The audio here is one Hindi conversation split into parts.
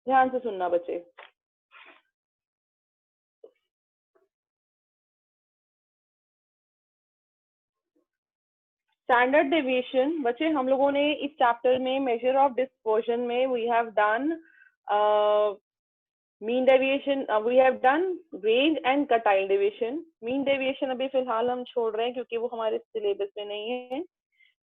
ध्यान से सुनना बच्चे। स्टैंडर्ड डेविएशन बच्चे हम लोगों ने इस चैप्टर में मेजर ऑफ डिस्पर्शन में we have done mean deviation, we have done range and quartile deviation. Mean deviation अभी फिलहाल हम छोड़ रहे हैं क्योंकि वो हमारे सिलेबस में नहीं है।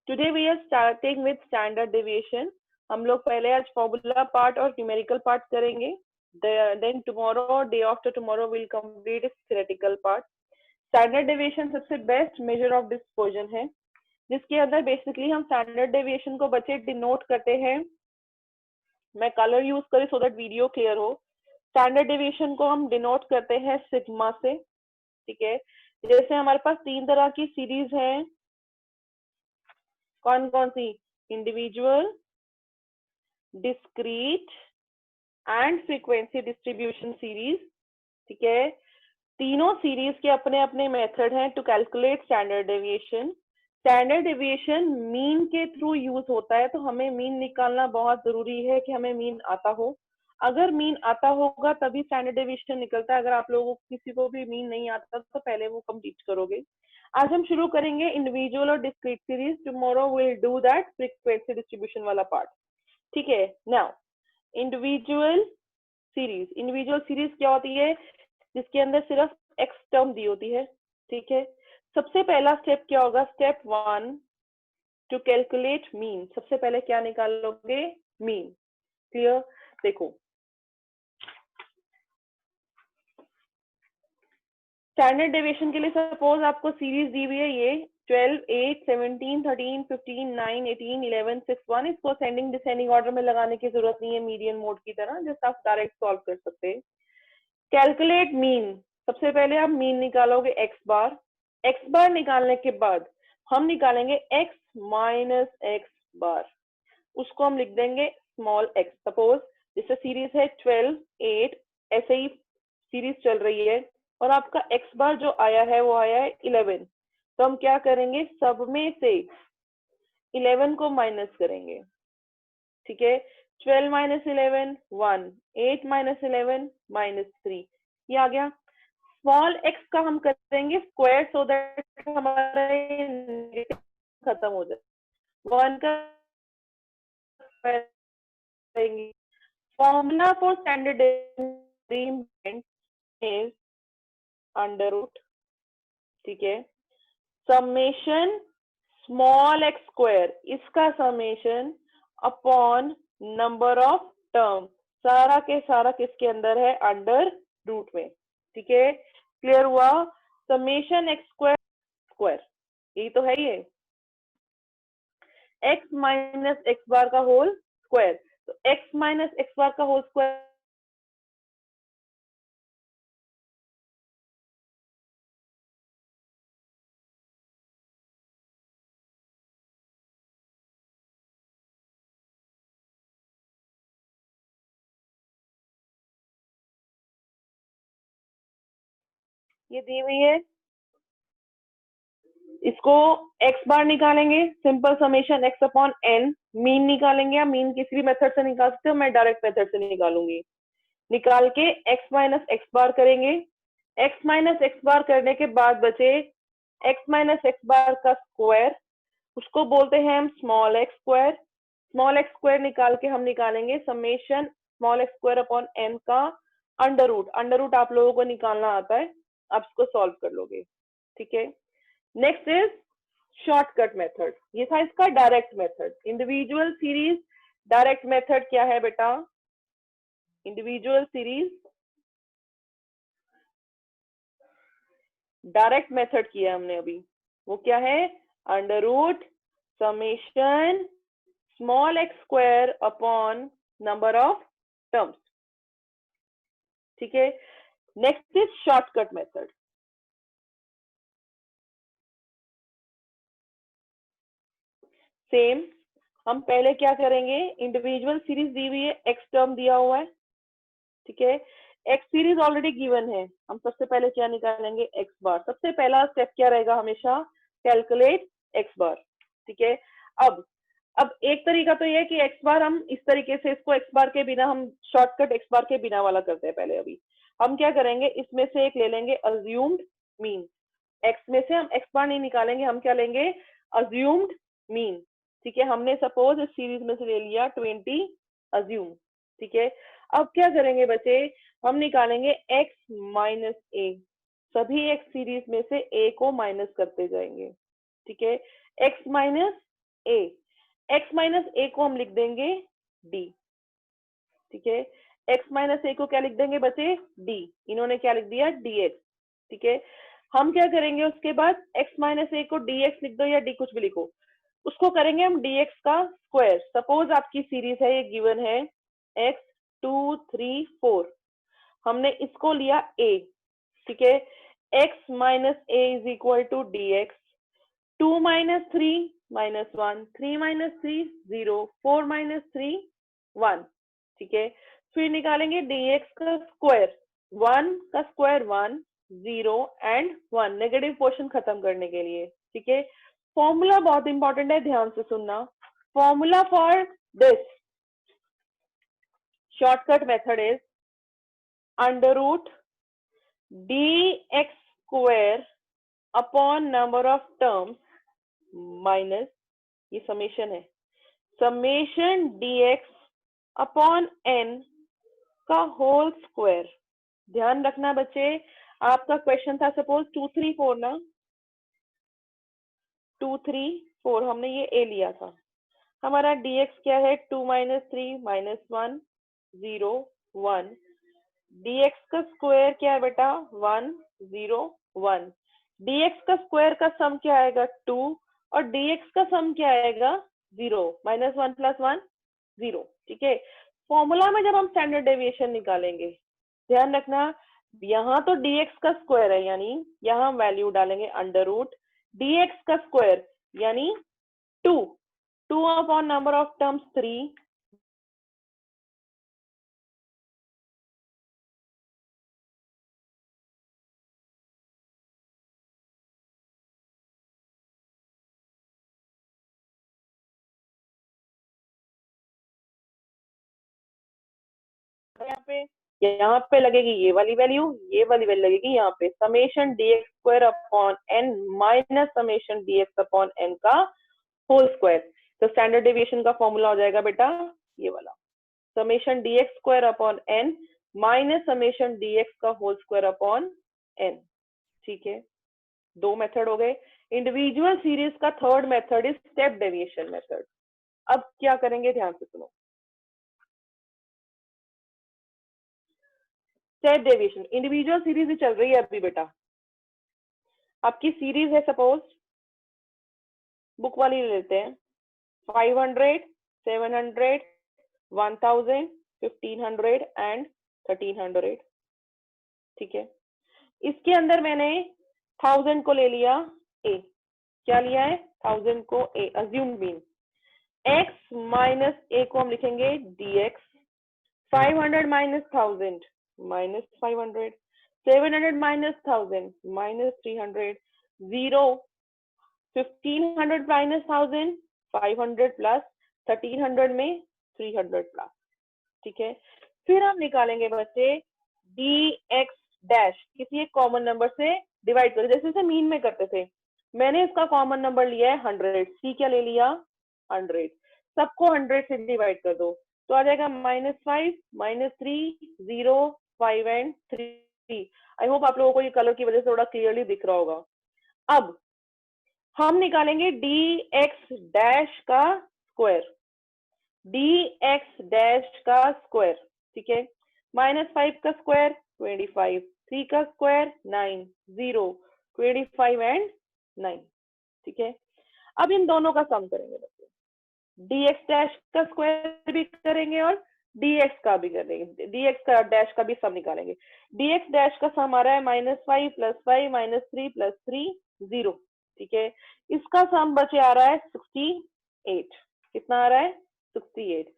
Today we are starting with standard deviation. हम लोग पहले आज फॉर्मूला पार्ट और न्यूमेरिकल पार्ट करेंगे, then tomorrow day after tomorrow will complete theoretical part. Standard deviation सबसे बेस्ट मेजर ऑफ डिस्पर्जन है, जिसके अंदर बेसिकली हम स्टैंडर्ड डेविएशन को बच्चे डिनोट करते हैं। मैं कलर यूज करी सो दैट वीडियो क्लियर हो। स्टैंडर्ड डेविएशन को हम डिनोट करते हैं सिग्मा से, ठीक है। जैसे हमारे पास तीन तरह की सीरीज है, कौन कौन सी? Individual, discrete and frequency distribution series, ठीक है। तीनों सीरीज के अपने अपने मेथड हैं to calculate standard deviation. Standard deviation mean के थ्रू यूज होता है, तो हमें मीन निकालना बहुत जरूरी है कि हमें मीन आता हो। अगर मीन आता होगा तभी स्टैंडर्ड डेविएशन निकलता है। अगर आप लोगों को किसी को भी मीन नहीं आता तो पहले वो कंप्लीट करोगे। आज हम शुरू करेंगे इंडिविजुअल और discrete series. Tomorrow will do that frequency distribution वाला पार्ट, ठीक है। Now individual series, individual series क्या होती है? जिसके अंदर सिर्फ एक्स टर्म दी होती है, ठीक है। सबसे पहला स्टेप क्या होगा? Step 1 to calculate mean. सबसे पहले क्या निकालोगे? मीन। क्लियर? देखो स्टैंडर्ड डेविएशन के लिए सपोज आपको सीरीज दी हुई है ये 12, 8, 17, 13, 15, 9, 18, 11, 6, 1। इसको असेंडिंग डिसेंडिंग ऑर्डर में लगाने की जरूरत नहीं है मीडियन मोड की तरह, जस्ट आप डायरेक्ट सॉल्व कर सकते हैं। कैलकुलेट मीन, सबसे पहले आप मीन निकालोगे एक्स बार। एक्स बार निकालने के बाद हम निकालेंगे एक्स माइनस एक्स बार, उसको हम लिख देंगे स्मॉल एक्स। सपोज जैसे सीरीज है 12, 8, ऐसे ही सीरीज चल रही है और आपका एक्स बार जो आया है वो आया है 11। तो हम क्या करेंगे? सब में से 11 को माइनस करेंगे, ठीक है। 12 माइनस 11 1, 8 माइनस 11 -3, ये आ गया। स्मॉल एक्स का हम करेंगे स्क्वायर सो दैट हमारा खत्म हो जाए। 1 का स्क्वायर करेंगे। Formula for standard is under root, ठीक है, समेशन स्मॉल एक्स स्क्वायर, इसका summation upon number of term, सारा के सारा किसके अंदर है? अंडर रूट में, ठीक है। क्लियर हुआ? समेशन एक्स स्क्वायर स्क्वायर, यही तो है ये, एक्स माइनस एक्स बार का होल स्क्वायर। तो एक्स माइनस एक्स बार का होल स्क्वायर ये दी हुई है, इसको एक्स बार निकालेंगे, simple summation x upon n. Mean निकालेंगे, या मीन किसी भी मेथड से निकाल सकते हो, मैं डायरेक्ट मेथड से निकालूंगी। निकाल के एक्स माइनस एक्स बार करेंगे। एक्स माइनस एक्स बार करने के बाद बचे एक्स माइनस एक्स बार का स्क्वायर, उसको बोलते हैं हम small x square. Small x square निकाल के हम निकालेंगे summation small x square upon n का अंडर रूट। अंडर रूट आप लोगों को निकालना आता है, आप इसको सॉल्व कर लोगे, ठीक है। नेक्स्ट इज शॉर्टकट मेथड, ये था इसका direct method. Individual series direct method क्या है बेटा? इंडिविजुअल सीरीज डायरेक्ट मेथड किया हमने अभी, वो क्या है? Under root summation small x square upon number of terms, ठीक है। Next is shortcut method. Same हम पहले क्या करेंगे? इंडिविजुअल सीरीज दी हुई है, एक्स टर्म दिया हुआ है, ठीक है। एक्स सीरीज ऑलरेडी गिवन है, हम सबसे पहले क्या निकालेंगे? एक्स बार। सबसे पहला स्टेप क्या रहेगा हमेशा? कैलकुलेट एक्स बार, ठीक है। अब अब एक तरीका तो ये है कि एक्स बार हम इस तरीके से इसको एक्स बार के बिना, हम शॉर्टकट एक्स बार के बिना वाला करते हैं पहले। अभी हम क्या करेंगे, इसमें से एक ले लेंगे अज्यूम्ड मीन। एक्स में से हम एक्स बार नहीं निकालेंगे, हम क्या लेंगे, अज्यूम्ड मीन। ठीक है, हमने सपोज इस सीरीज में से ले लिया 20 अज्यूम। ठीक है, अब क्या करेंगे बच्चे, हम निकालेंगे एक्स माइनस ए। सभी एक्स सीरीज में से ए को माइनस करते जाएंगे। ठीक है, एक्स माइनस ए, एक्स माइनस ए को हम लिख देंगे डी। ठीक है, एक्स माइनस ए को क्या लिख देंगे बच्चे, डी। इन्होंने क्या लिख दिया, dx। ठीक है, हम क्या करेंगे उसके बाद, एक्स माइनस ए को dx लिख दो या डी कुछ भी लिखो, उसको करेंगे हम dx का स्क्वायर। सपोज आपकी सीरीज है, ये गिवन है x 2 3 4, हमने इसको लिया a। ठीक है, x minus a is equal to d x. 2 minus 3 minus 1, 3 minus 3 0, 4 minus 3 1। ठीक है, फिर निकालेंगे dx का स्क्वायर। 1 का स्क्वायर 1, 0 एंड 1, नेगेटिव पोर्शन खत्म करने के लिए। ठीक है, फॉर्मूला बहुत इंपॉर्टेंट है, ध्यान से सुनना। Formula for this shortcut method is under root dx square upon number of terms minus, ये समेशन है, समेशन dx अपॉन n का होल स्क्वायर। ध्यान रखना बच्चे, आपका क्वेश्चन था सपोज 2 3 4 ना, 2 3 4 हमने ये a लिया था। हमारा dx क्या है, 2 माइनस 3 माइनस 1 0 1। dx का स्क्वायर क्या है बेटा, 1 0 1। dx का स्क्वायर का सम क्या आएगा, 2, और dx का सम क्या आएगा, 0। Minus 1 plus 1 0। ठीक है, फॉर्मूला में जब हम स्टैंडर्ड डेविएशन निकालेंगे, ध्यान रखना, यहाँ तो dx का स्क्वायर है, यानी यहाँ हम वैल्यू डालेंगे अंडर रूट dx का स्क्वायर यानी 2, 2 अपॉन नंबर ऑफ टर्म्स 3, यहाँ पे लगेगी ये वाली वैल्यू, ये वाली वैल्यू लगेगी यहाँ पे, summation dx square upon n minus summation dx upon n का होल स्क्वायर। तो स्टैंडर्ड डेविएशन का फॉर्मूला हो जाएगा बेटा ये वाला, summation dx square upon n minus summation dx का होल स्क्वायर अपॉन n। ठीक है, दो मेथड हो गए। इंडिविजुअल सीरीज का third method is step deviation method. अब क्या करेंगे, ध्यान से सुनो। स्टेप डेविएशन, इंडिविजुअल सीरीज भी चल रही है अभी बेटा, आपकी सीरीज है सपोज, बुक वाली ले लेते हैं, 500 700 1000 1500 एंड 1300। ठीक है, इसके अंदर मैंने 1000 को ले लिया ए। क्या लिया है, 1000 को ए, अज्यूम मीन। x माइनस ए को हम लिखेंगे dx। 500 minus 1000 minus 500, 700 minus 1000 minus 300, 0, 1500 minus 1000 500 plus 1300 में 300 प्लस। ठीक है, फिर हम निकालेंगे बच्चे dx डैश, किसी एक कॉमन नंबर से डिवाइड करें, जैसे जैसे मीन में करते थे। मैंने इसका कॉमन नंबर लिया है 100, सी क्या ले लिया 100, सबको 100 से डिवाइड कर दो तो आ जाएगा -5 -3 0 5 एंड 3। आई होप आप लोगों को ये कलर की वजह से थोड़ा क्लियरली दिख रहा होगा। अब हम निकालेंगे dx डैश का स्क्वायर, dx डैश का स्क्वायर। ठीक है, -5 का स्क्वायर 25, 3 का स्क्वायर 9 0 25 एंड 9। ठीक है, अब इन दोनों का सम करेंगे बच्चे, dx डैश का स्क्वायर भी करेंगे और dx का भी करेंगे, dx का डैश का भी सम निकालेंगे। dx डैश का सम आ रहा है -5 + 5 -3 + 3 0। ठीक है, इसका सम बचे आ रहा है 68। कितना आ रहा है 68।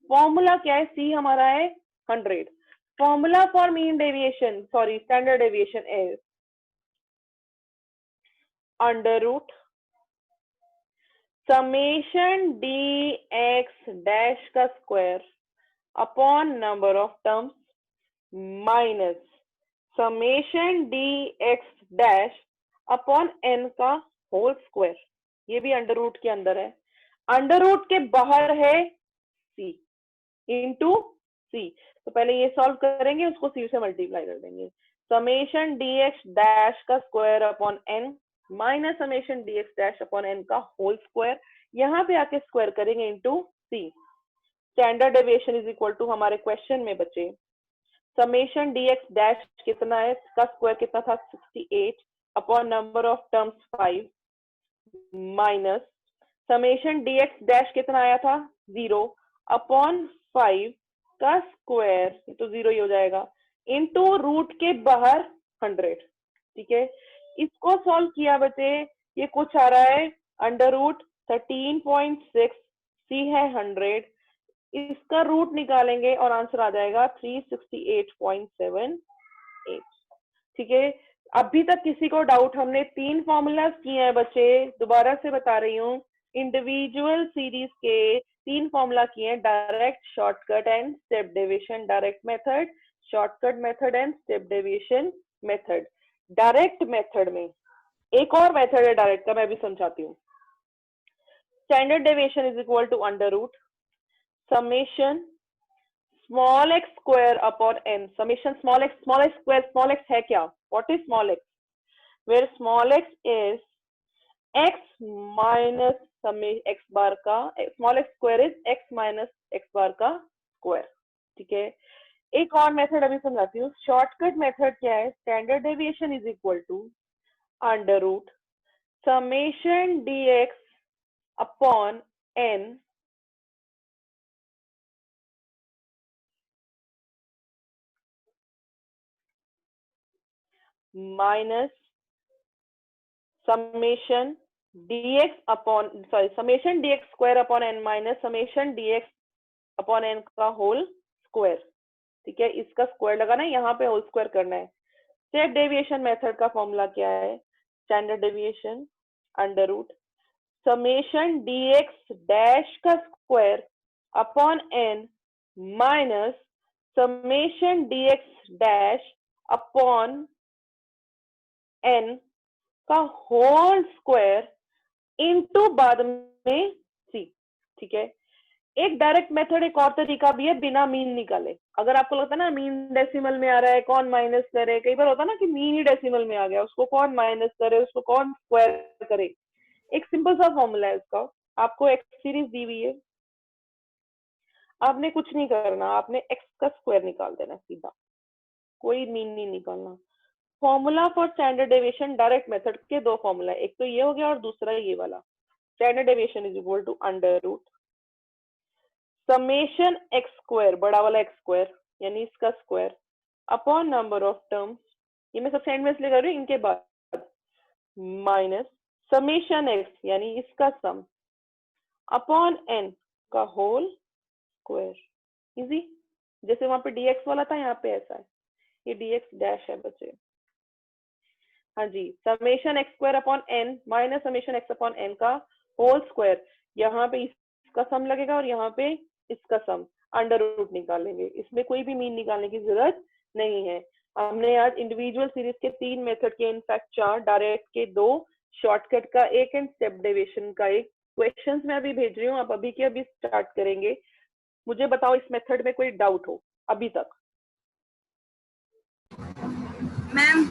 फॉर्मूला क्या है, सी हमारा है 100। Formula for mean deviation, sorry standard deviation is under root summation d x dash का square upon number of terms minus summation d x dash upon n का होल स्क्वायर। ये भी अंडर रूट के अंदर है, अंडर रूट के बाहर है सी इंटू सी। तो पहले ये सॉल्व करेंगे, उसको सी से मल्टीप्लाई कर देंगे। समेशन डी एक्स डैश का square upon n minus summation d x dash upon n का होल स्क्वायर। यहाँ पे आके स्क्वायर करेंगे into c. Standard deviation is equal to हमारे क्वेश्चन में बचे समेशन डी एक्स डैश कितना है, इसका स्क्वायर कितना था 68 upon number of terms 5 minus summation d x dash कितना आया था 0 अपॉन 5 का स्क्वायर, तो 0 ही हो जाएगा, इनटू रूट के बाहर 100। ठीक है, इसको सॉल्व किया बच्चे, ये कुछ आ रहा है अंडर रूट 13.6, सी है 100, इसका रूट निकालेंगे और आंसर आ जाएगा 368.78। ठीक है, अभी तक किसी को डाउट? हमने 3 फॉर्मूलाज किए हैं बच्चे, दोबारा से बता रही हूँ, इंडिविजुअल सीरीज के 3 फॉर्मूला किए हैं, direct, shortcut and step deviation. Direct method, shortcut method and step deviation method. Direct method में एक और मेथड है डायरेक्ट का, मैं भी समझाती हूँ। Standard deviation is equal to under root summation small x square upon n. Summation small x square, small x है क्या? What is small x? Where small x is x minus x bar का, small x square is x minus x bar का स्क्वायर। ठीक है, एक और मेथड अभी समझाती हूँ। शॉर्टकट मेथड क्या है? Standard deviation is equal to under root summation d x upon n minus summation dx upon summation dx square upon n minus summation dx upon n का होल स्क्वायर। ठीक है, इसका स्क्वायर लगाना है, यहाँ पे होल स्क्वायर करना है। स्टेप डेविएशन मेथड का फॉर्मूला क्या है? Standard deviation under root summation dx dash का square upon n minus summation dx dash upon n का होल स्क्वायर इनटू बाद में सी। ठीक है, एक डायरेक्ट मेथड, एक और तरीका भी है बिना मीन निकाले। अगर आपको लगता है ना मीन डेसिमल में आ रहा है, कौन माइनस करे, कई बार होता है ना कि मीन ही डेसिमल में आ गया, उसको कौन माइनस करे, उसको कौन स्क्वायर करे। एक सिंपल सा फॉर्मूला है इसका, आपको एक्स सीरीज दी हुई है, आपने कुछ नहीं करना, आपने एक्स का स्क्वायर निकाल देना सीधा, कोई मीन नहीं निकालना। Formula for standard deviation direct method के 2 फॉर्मूला, एक तो ये हो गया और दूसरा ये वाला। Standard deviation is equal to under root summation x square, बड़ा वाला एक्स स्क्वायर यानी इसका square upon number of terms, ये मैं सबसे एंड में इसलिए कर रही हूँ इनके बाद, माइनस समेशन एक्स यानी इसका सम अपॉन एन का होल स्क्वायर। इजी, जैसे वहां पे dx वाला था, यहाँ पे ऐसा है, ये dx डैश है बच्चे। हाँ जी, summation x square upon n minus summation x upon n का होल स्क्वायर, यहाँ पे इसका सम लगेगा और यहाँ पे इसका सम, अंडर रूट निकालेंगे, इसमें कोई भी मीन निकालने की जरूरत नहीं है। हमने आज इंडिविजुअल सीरीज के 3 मेथड के, इनफैक्ट 4, डायरेक्ट के 2, शॉर्टकट का 1 एंड स्टेप डेविएशन का 1 क्वेश्चंस मैं अभी भेज रही हूँ, आप अभी के अभी स्टार्ट करेंगे। मुझे बताओ इस मेथड में कोई डाउट हो अभी तक? मैम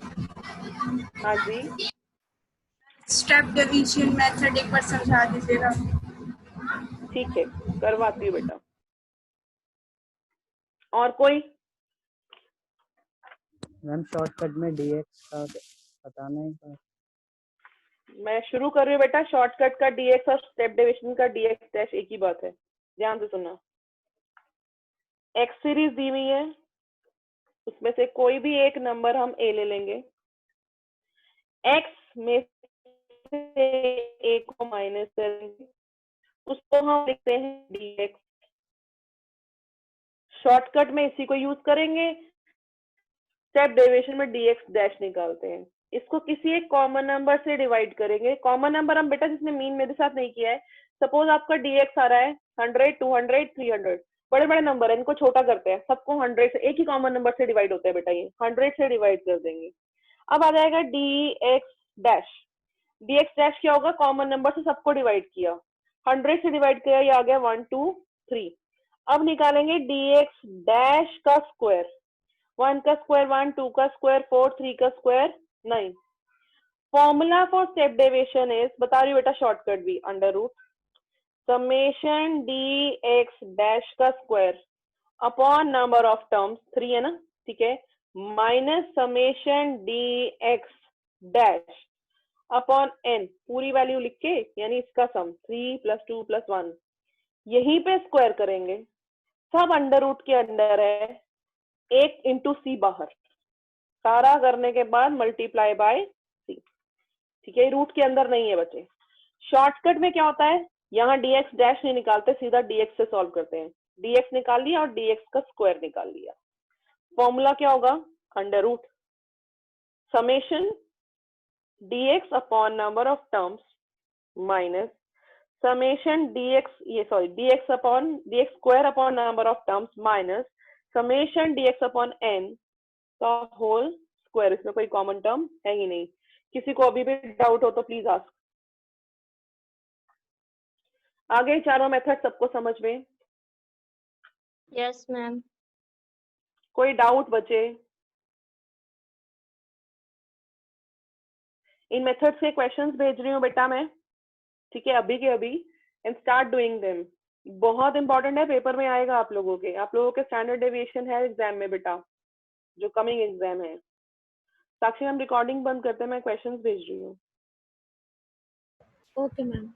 हाँ जी, स्टेप डिवीजन मेथड एक बार समझा दीजिएगा। ठीक है, करवाती हूँ बेटा। और कोई? मैम शॉर्टकट में dx का बताना है। मैं शुरू कर रही हूँ बेटा। शॉर्टकट का dx और स्टेप डेविएशन का dx डैश एक ही बात है, ध्यान से सुनना। एक्स सीरीज दी हुई है, उसमें से कोई भी एक नंबर हम a ले लेंगे, x में से a को माइनस करेंगे, उसको हम लिखते हैं dx। शॉर्टकट में इसी को यूज करेंगे, स्टेप डेविएशन में dx डैश निकालते हैं, इसको किसी एक कॉमन नंबर से डिवाइड करेंगे। कॉमन नंबर हम बेटा जिसने मीन मेरे साथ नहीं किया है, सपोज आपका dx आ रहा है 100, 200, 300, बड़े बड़े नंबर है, इनको छोटा करते हैं, सबको 100 से, एक ही कॉमन नंबर से डिवाइड होता है बेटा, ये 100 से डिवाइड कर देंगे। अब आ जाएगा dx डैश, dx डैश क्या होगा, कॉमन नंबर से सबको डिवाइड किया, 100 से डिवाइड किया, ये आ गया 1 2 3। अब निकालेंगे dx डैश का स्क्वायर, 1 का स्क्वायर 1, 2 का स्क्वायर 4, 3 का square 9। Formula for step deviation is, बता रही हूँ बेटा शॉर्टकट भी, under root summation dx dash का square upon number of terms, 3 है ना, ठीक है, minus summation dx dash upon n, पूरी वैल्यू लिख के, यानी इसका सम 3 + 2 + 1, यहीं पे स्क्वायर करेंगे, सब अंडर रूट के अंडर है, 1 इंटू सी बाहर, सारा करने के बाद मल्टीप्लाई बाय सी, ठीक है, रूट के अंदर नहीं है बच्चे। शॉर्टकट में क्या होता है, यहाँ dx डैश नहीं निकालते, सीधा dx से सॉल्व करते हैं, dx निकाल लिया और dx का स्क्वायर निकाल लिया। फॉर्मूला क्या होगा, under root summation dx upon number of terms minus summation dx, ये sorry dx square upon number of terms minus summation dx upon n का होल स्क्वायर। इसमें कोई कॉमन टर्म है ही नहीं। किसी को अभी भी डाउट हो तो प्लीज आस्क। आगे चारों मेथड सबको समझ में? Yes ma'am. कोई डाउट बचे? इन मेथड से क्वेश्चंस भेज रही हूँ बेटा मैं, ठीक है, अभी के अभी, एंड स्टार्ट डूइंग देम। बहुत इंपॉर्टेंट है, पेपर में आएगा आप लोगों के स्टैंडर्ड डेविएशन है एग्जाम में बेटा, जो कमिंग एग्जाम है। साक्षी हम रिकॉर्डिंग बंद करते हैं, मैं क्वेश्चंस भेज रही हूँ। Okay ma'am.